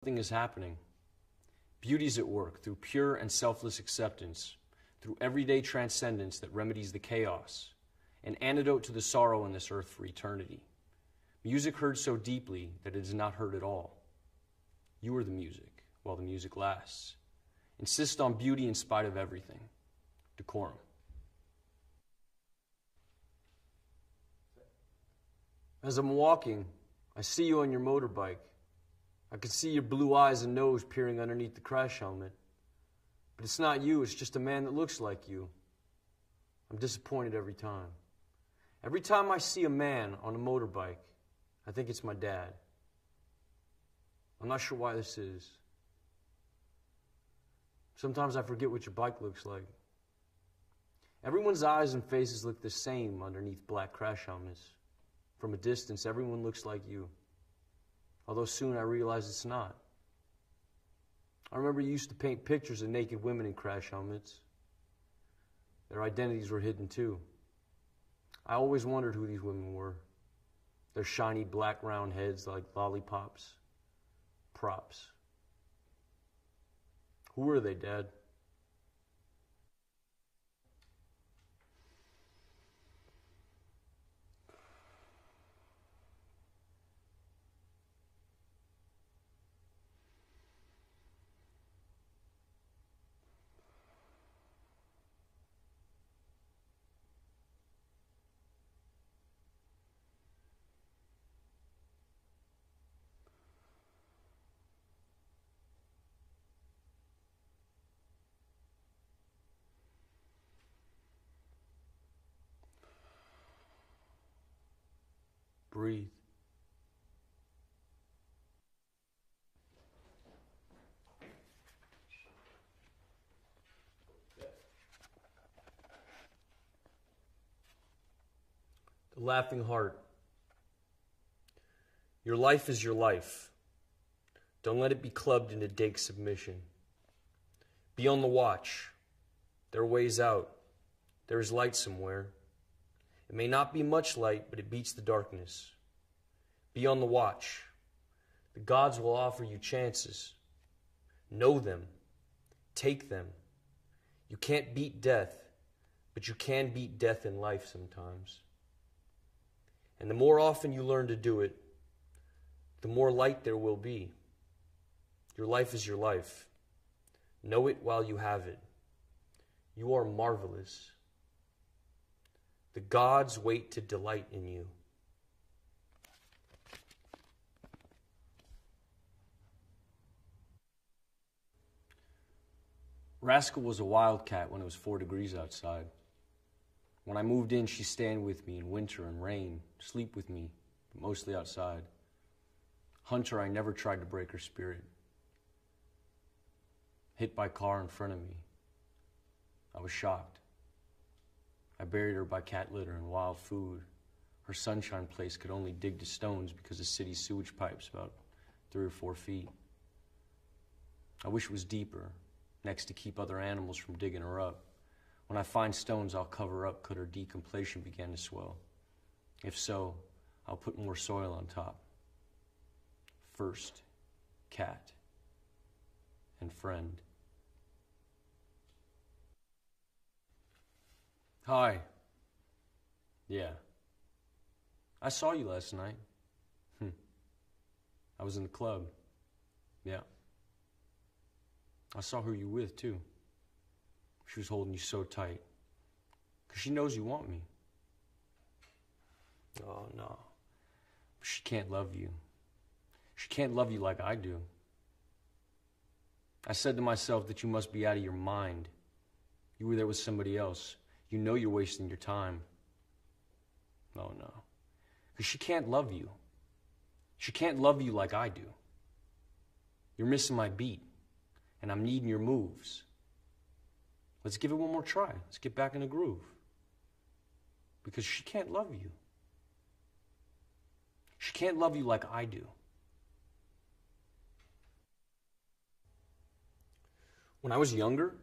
Something is happening. Beauty's at work through pure and selfless acceptance, through everyday transcendence that remedies the chaos, an antidote to the sorrow in this earth for eternity. Music heard so deeply that it is not heard at all. You are the music, while the music lasts. Insist on beauty in spite of everything. Decorum. As I'm walking, I see you on your motorbike. I can see your blue eyes and nose peering underneath the crash helmet. But it's not you, it's just a man that looks like you. I'm disappointed every time. Every time I see a man on a motorbike, I think it's my dad. I'm not sure why this is. Sometimes I forget what your bike looks like. Everyone's eyes and faces look the same underneath black crash helmets. From a distance, everyone looks like you. Although soon I realized it's not. I remember you used to paint pictures of naked women in crash helmets. Their identities were hidden too. I always wondered who these women were. Their shiny black round heads like lollipops. Props. Who were they, Dad? Breathe. The Laughing Heart. Your life is your life. Don't let it be clubbed into dake submission. Be on the watch. There are ways out. There is light somewhere. It may not be much light, but it beats the darkness. Be on the watch. The gods will offer you chances. Know them. Take them. You can't beat death, but you can beat death in life sometimes. And the more often you learn to do it, the more light there will be. Your life is your life. Know it while you have it. You are marvelous. The gods wait to delight in you. Rascal was a wildcat when it was 4 degrees outside. When I moved in, she stayed with me in winter and rain, sleep with me, but mostly outside. Hunter, I never tried to break her spirit. Hit by car in front of me. I was shocked. I buried her by cat litter and wild food. Her sunshine place could only dig to stones because the city's sewage pipe's about 3 or 4 feet. I wish it was deeper, next to keep other animals from digging her up. When I find stones, I'll cover up could her decompletion begin to swell. If so, I'll put more soil on top. First, cat and friend. Hi. Yeah. I saw you last night. I was in the club. Yeah. I saw who you were with, too. She was holding you so tight. 'Cause she knows you want me. Oh, no. But she can't love you. She can't love you like I do. I said to myself that you must be out of your mind. You were there with somebody else. You know you're wasting your time. Oh, no. Because she can't love you. She can't love you like I do. You're missing my beat, and I'm needing your moves. Let's give it one more try. Let's get back in the groove. Because she can't love you. She can't love you like I do. When I was younger,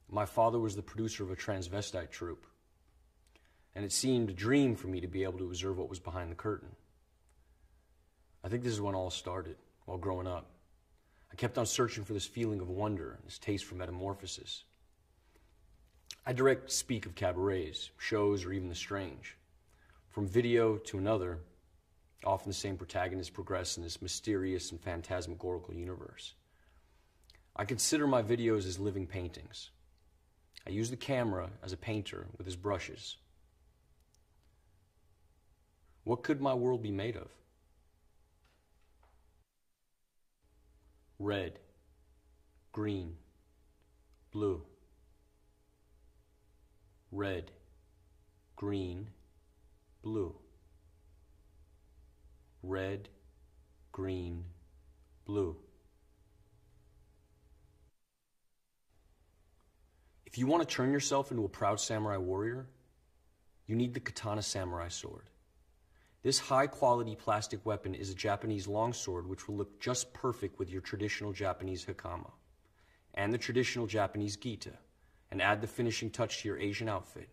my father was the producer of a transvestite troupe, and it seemed a dream for me to be able to observe what was behind the curtain. I think this is when all started, while growing up. I I kept on searching for this feeling of wonder, this taste for metamorphosis. I direct speak of cabarets, shows, or even the strange. From video to another, often the same protagonists progress in this mysterious and phantasmagorical universe. I consider my videos as living paintings. I use the camera as a painter with his brushes. What could my world be made of? Red, green, blue. Red, green, blue. Red, green, blue. If you want to turn yourself into a proud samurai warrior, you need the katana samurai sword. This high-quality plastic weapon is a Japanese longsword which will look just perfect with your traditional Japanese hakama and the traditional Japanese gita, and add the finishing touch to your Asian outfit.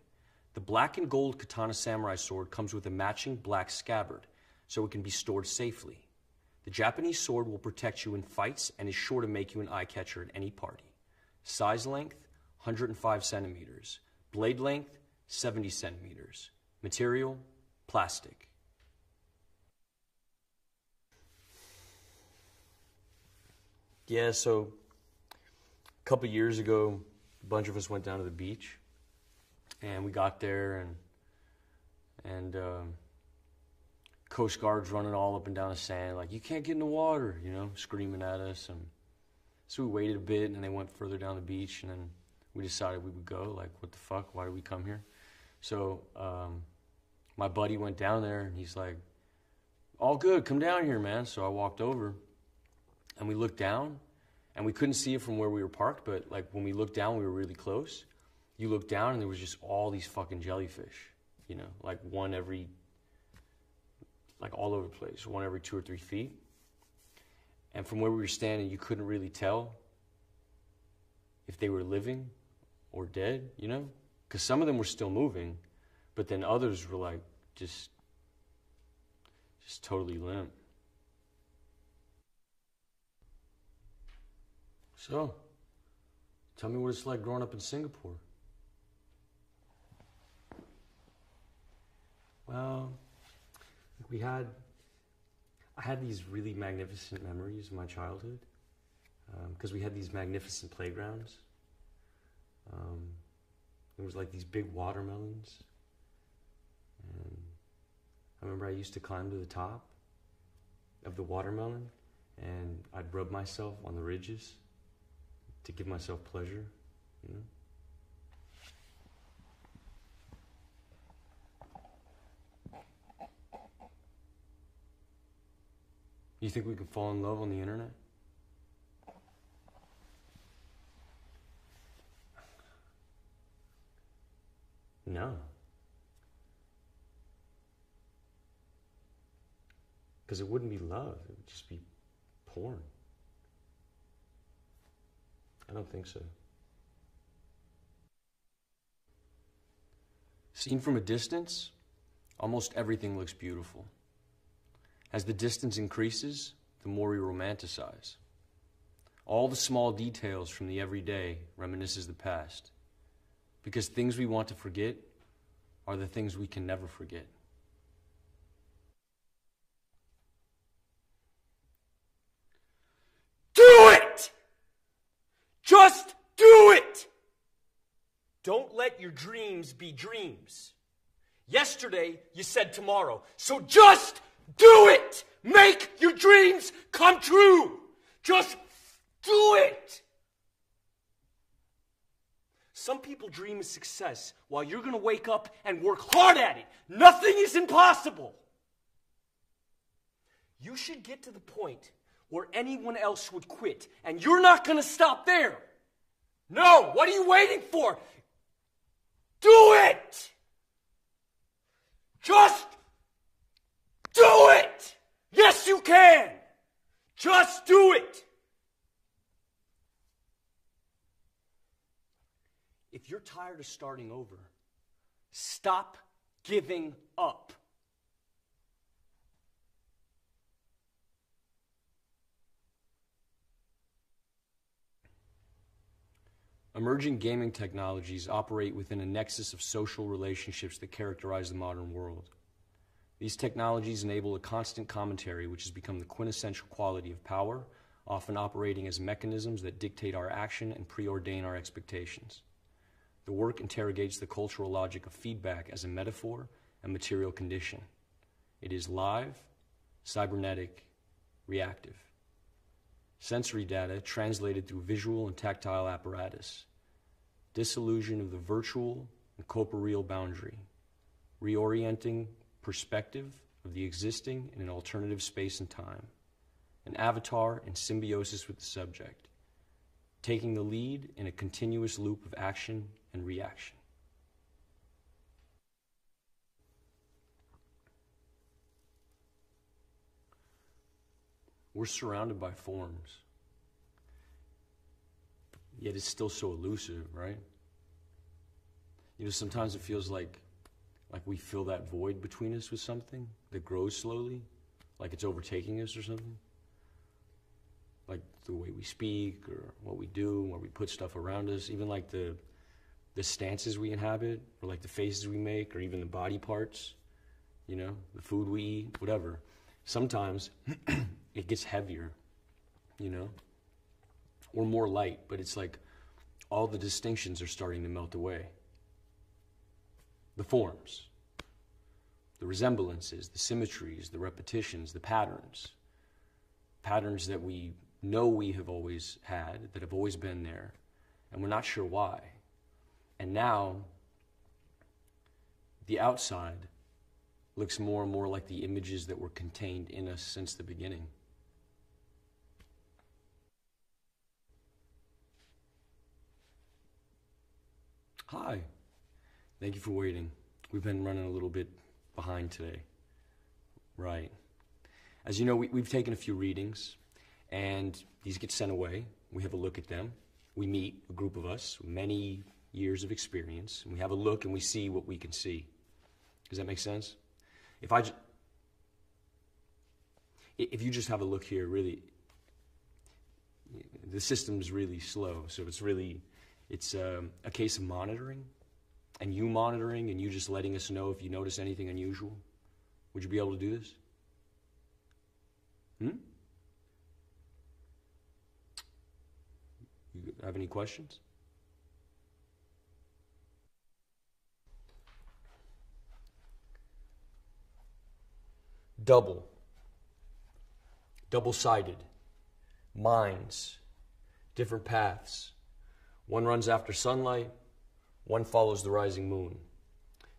The black and gold katana samurai sword comes with a matching black scabbard, so it can be stored safely. The Japanese sword will protect you in fights and is sure to make you an eye-catcher at any party. Size length, 105 centimeters. Blade length, 70 centimeters. Material, plastic. Yeah, so a couple years ago, a bunch of us went down to the beach, and we got there, and Coast Guard's running all up and down the sand, like, you can't get in the water, you know, screaming at us. And so we waited a bit, and they went further down the beach, and then we decided we would go. Like, what the fuck? Why did we come here? So my buddy went down there, and he's like, all good, come down here, man. So I walked over, and we looked down, and we couldn't see it from where we were parked, but like when we looked down, we were really close. You looked down, and there was just all these fucking jellyfish, you know, like one every, like all over the place, one every 2 or 3 feet. And from where we were standing, you couldn't really tell if they were living or dead, you know? Because some of them were still moving, but then others were like just totally limp. So, tell me what it's like growing up in Singapore. Well, I had these really magnificent memories of my childhood, because we had these magnificent playgrounds. There was like these big watermelons, and I remember I used to climb to the top of the watermelon, and I'd rub myself on the ridges to give myself pleasure, you know? You think we can fall in love on the internet? No. Because it wouldn't be love, it would just be porn. I don't think so. Seen from a distance, almost everything looks beautiful. As the distance increases, the more we romanticize. All the small details from the everyday reminisces the past, because things we want to forget are the things we can never forget. Do it! Just do it! Don't let your dreams be dreams. Yesterday, you said tomorrow, so just do it! Make your dreams come true! Just do it! Some people dream of success while you're going to wake up and work hard at it. Nothing is impossible. You should get to the point where anyone else would quit, and you're not going to stop there. No, what are you waiting for? Do it! Just do it! Yes, you can! Just do it! If you're tired of starting over, stop giving up. Emerging gaming technologies operate within a nexus of social relationships that characterize the modern world. These technologies enable a constant commentary which has become the quintessential quality of power, often operating as mechanisms that dictate our action and preordain our expectations. The work interrogates the cultural logic of feedback as a metaphor and material condition. It is live, cybernetic, reactive. Sensory data translated through visual and tactile apparatus. Disillusion of the virtual and corporeal boundary. Reorienting perspective of the existing in an alternative space and time. An avatar in symbiosis with the subject. Taking the lead in a continuous loop of action and reaction. We're surrounded by forms, yet it's still so elusive, right? You know, sometimes it feels like we fill that void between us with something that grows slowly, like it's overtaking us or something. Like the way we speak or what we do, where we put stuff around us, even like the stances we inhabit, or like the faces we make, or even the body parts, you know, the food we eat, whatever. Sometimes it gets heavier, you know, or more light, but it's like all the distinctions are starting to melt away. The forms, the resemblances, the symmetries, the repetitions, the patterns that we know we have always had, that have always been there, and we're not sure why. And now, the outside looks more and more like the images that were contained in us since the beginning. Hi. Thank you for waiting. We've been running a little bit behind today. Right. As you know, we've taken a few readings, and these get sent away. We have a look at them. We meet, a group of us, many years of experience, and we have a look and we see what we can see. Does that make sense? If you just have a look here, really, the system's really slow, so it's a case of monitoring, and you monitoring, and you just letting us know if you notice anything unusual. Would you be able to do this? You have any questions? Double-sided, minds, different paths. One runs after sunlight, one follows the rising moon.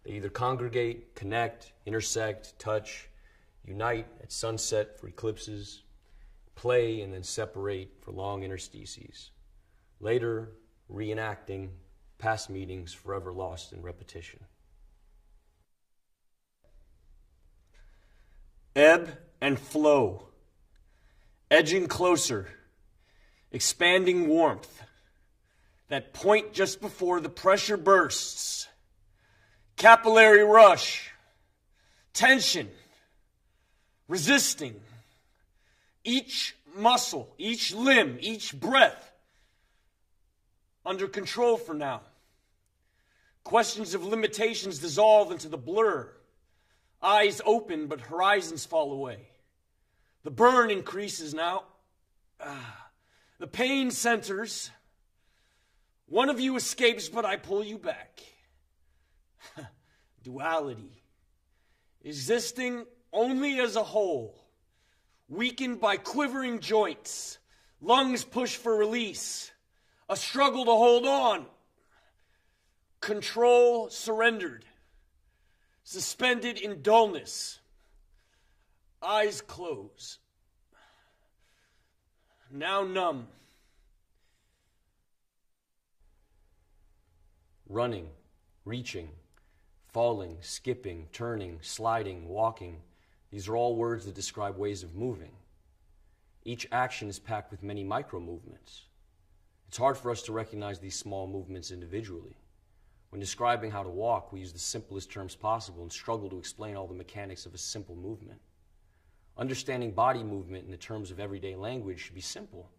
They either congregate, connect, intersect, touch, unite at sunset for eclipses, play and then separate for long interstices. Later, reenacting past meetings forever lost in repetition. Ebb and flow, edging closer, expanding warmth, that point just before the pressure bursts, capillary rush, tension, resisting, each muscle, each limb, each breath, under control for now. Questions of limitations dissolve into the blur. Eyes open, but horizons fall away. The burn increases now. The pain centers. One of you escapes, but I pull you back. Duality. Existing only as a whole. Weakened by quivering joints. Lungs push for release. A struggle to hold on. Control surrendered. Suspended in dullness. Eyes close. Now numb. Running, reaching, falling, skipping, turning, sliding, walking. These are all words that describe ways of moving. Each action is packed with many micro-movements. It's hard for us to recognize these small movements individually. When describing how to walk, we use the simplest terms possible and struggle to explain all the mechanics of a simple movement. Understanding body movement in the terms of everyday language should be simple.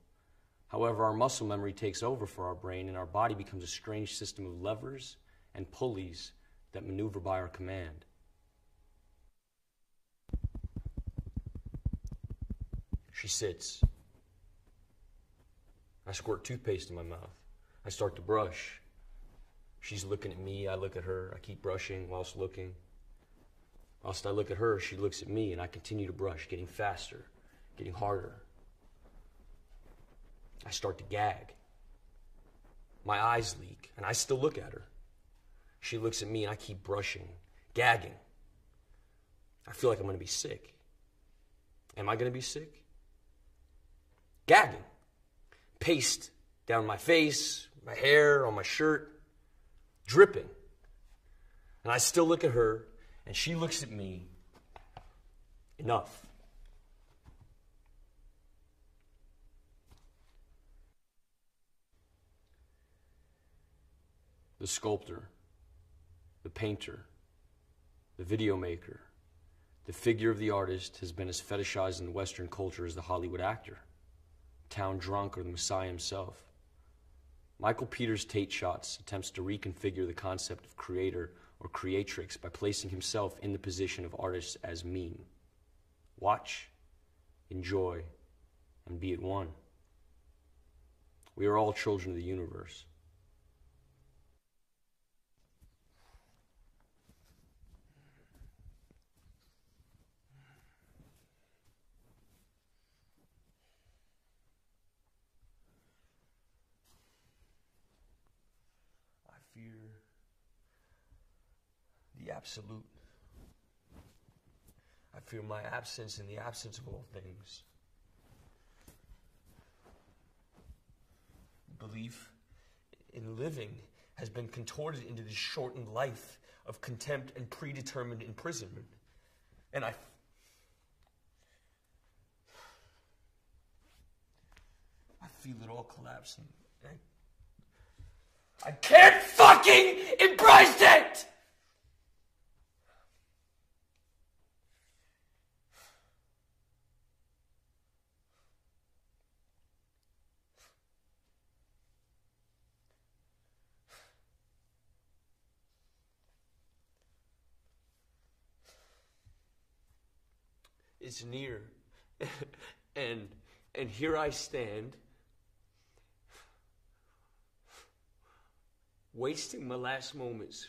However, our muscle memory takes over for our brain, and our body becomes a strange system of levers and pulleys that maneuver by our command. She sits. I squirt toothpaste in my mouth. I start to brush. She's looking at me, I look at her. I keep brushing whilst looking. Whilst I look at her, she looks at me, and I continue to brush, getting faster, getting harder. I start to gag. My eyes leak, and I still look at her. She looks at me, and I keep brushing, gagging. I feel like I'm going to be sick. Am I going to be sick? Gagging. Paste down my face, my hair, on my shirt, dripping. And I still look at her, and she looks at me. Enough. The sculptor, the painter, the video maker, the figure of the artist has been as fetishized in Western culture as the Hollywood actor, town drunk, or the Messiah himself. Michael Peters' Tate Shots attempts to reconfigure the concept of creator or creatrix by placing himself in the position of artist as meme. Watch, enjoy, and be at one. We are all children of the universe. I fear the absolute. I fear my absence in the absence of all things. Belief in living has been contorted into this shortened life of contempt and predetermined imprisonment. And I feel it all collapsing. I can't fucking embrace it! It's near. and here I stand, wasting my last moments,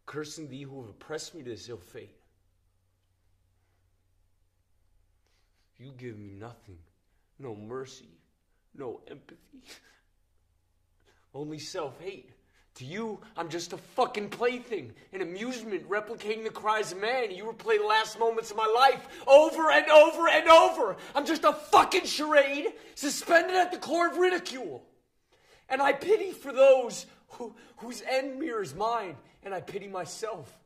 cursing thee who have oppressed me to this ill fate. You give me nothing, no mercy, no empathy, only self-hate. To you, I'm just a fucking plaything, an amusement replicating the cries of man. You replay the last moments of my life over and over and over. I'm just a fucking charade suspended at the core of ridicule. And I pity for those whose end mirrors mine, and I pity myself.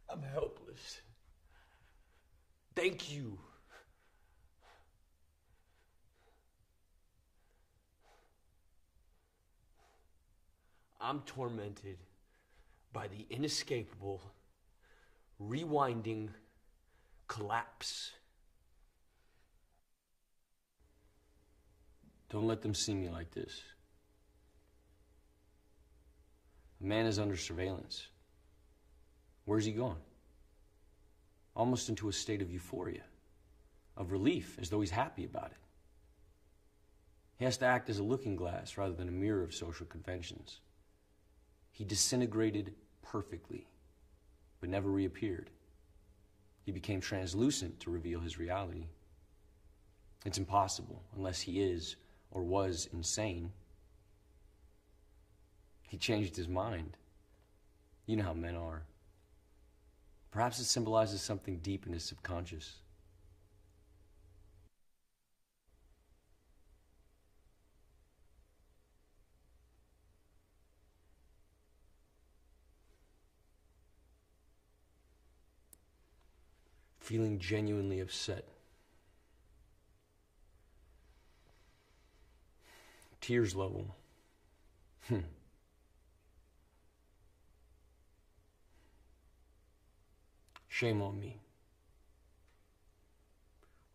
I'm helpless. Thank you. I'm tormented by the inescapable, rewinding collapse. Don't let them see me like this. A man is under surveillance. Where's he gone? Almost into a state of euphoria, of relief, as though he's happy about it. He has to act as a looking glass rather than a mirror of social conventions. He disintegrated perfectly, but never reappeared. He became translucent to reveal his reality. It's impossible unless he is or was insane. He changed his mind. You know how men are. Perhaps it symbolizes something deep in his subconscious. Feeling genuinely upset. Tears level. Shame on me.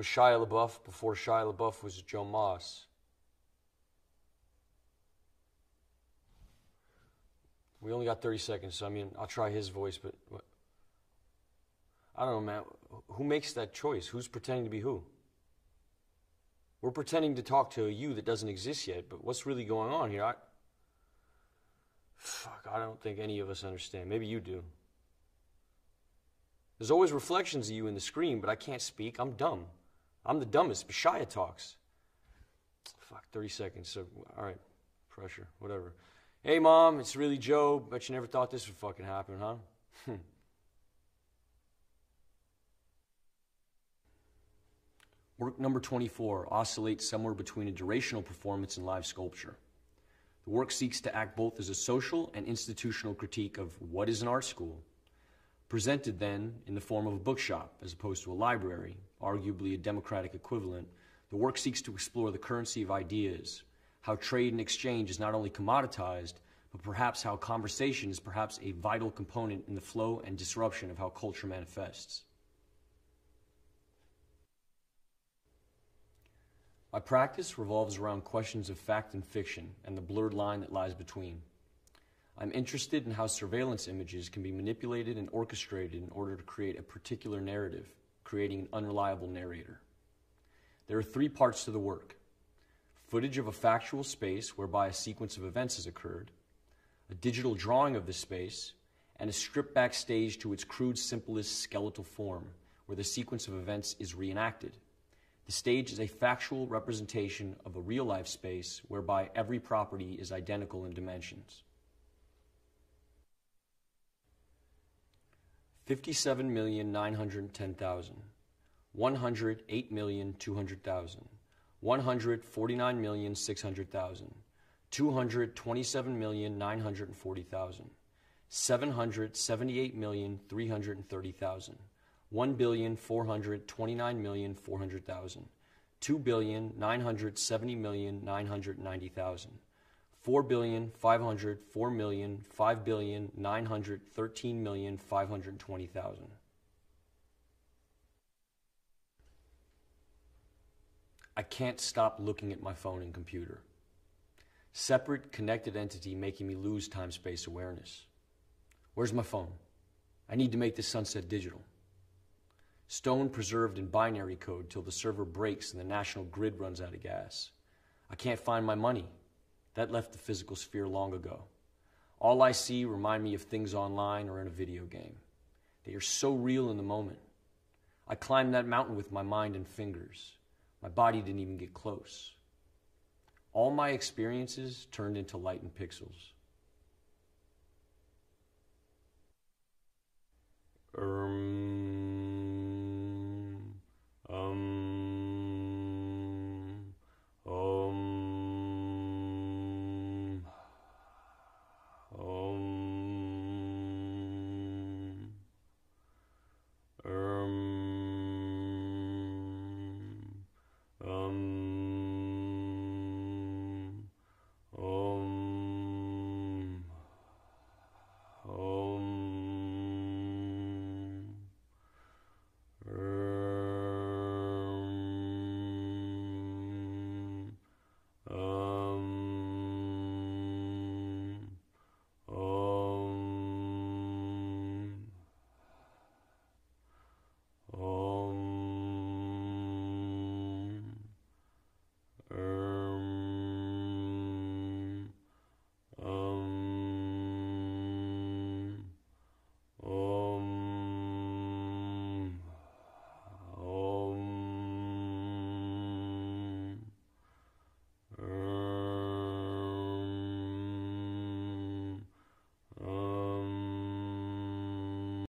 Was Shia LaBeouf before Shia LaBeouf was Joe Moss. We only got 30 seconds, so I mean, I'll try his voice, but I don't know, man. Who makes that choice? Who's pretending to be who? We're pretending to talk to a you that doesn't exist yet, but what's really going on here? I don't think any of us understand. Maybe you do. There's always reflections of you in the screen, but I can't speak. I'm dumb. I'm the dumbest, but Shia talks. 30 seconds, so, all right, pressure, whatever. Hey, Mom, it's really Joe. Bet you never thought this would fucking happen, huh? Work number 24 oscillates somewhere between a durational performance and live sculpture. The work seeks to act both as a social and institutional critique of what is an art school, presented then in the form of a bookshop as opposed to a library, arguably a democratic equivalent. The work seeks to explore the currency of ideas, how trade and exchange is not only commoditized, but perhaps how conversation is perhaps a vital component in the flow and disruption of how culture manifests. My practice revolves around questions of fact and fiction and the blurred line that lies between. I'm interested in how surveillance images can be manipulated and orchestrated in order to create a particular narrative, creating an unreliable narrator. There are 3 parts to the work: footage of a factual space whereby a sequence of events has occurred, a digital drawing of the space, and a strip back stage to its crude, simplest skeletal form, where the sequence of events is reenacted. The stage is a factual representation of a real-life space whereby every property is identical in dimensions. 57,910,000, 108,200,000, 149,600,000, 227,940,000, 778,330,000, 1,429,400,000, 2,970,990,000, 4,504,5,913,520,000. I can't stop looking at my phone and computer. Separate, connected entity making me lose time-space awareness. Where's my phone? I need to make this sunset digital. Stone preserved in binary code till the server breaks and the national grid runs out of gas. I can't find my money. That left the physical sphere long ago. All I see remind me of things online or in a video game. They are so real in the moment. I climbed that mountain with my mind and fingers. My body didn't even get close. All my experiences turned into light and pixels.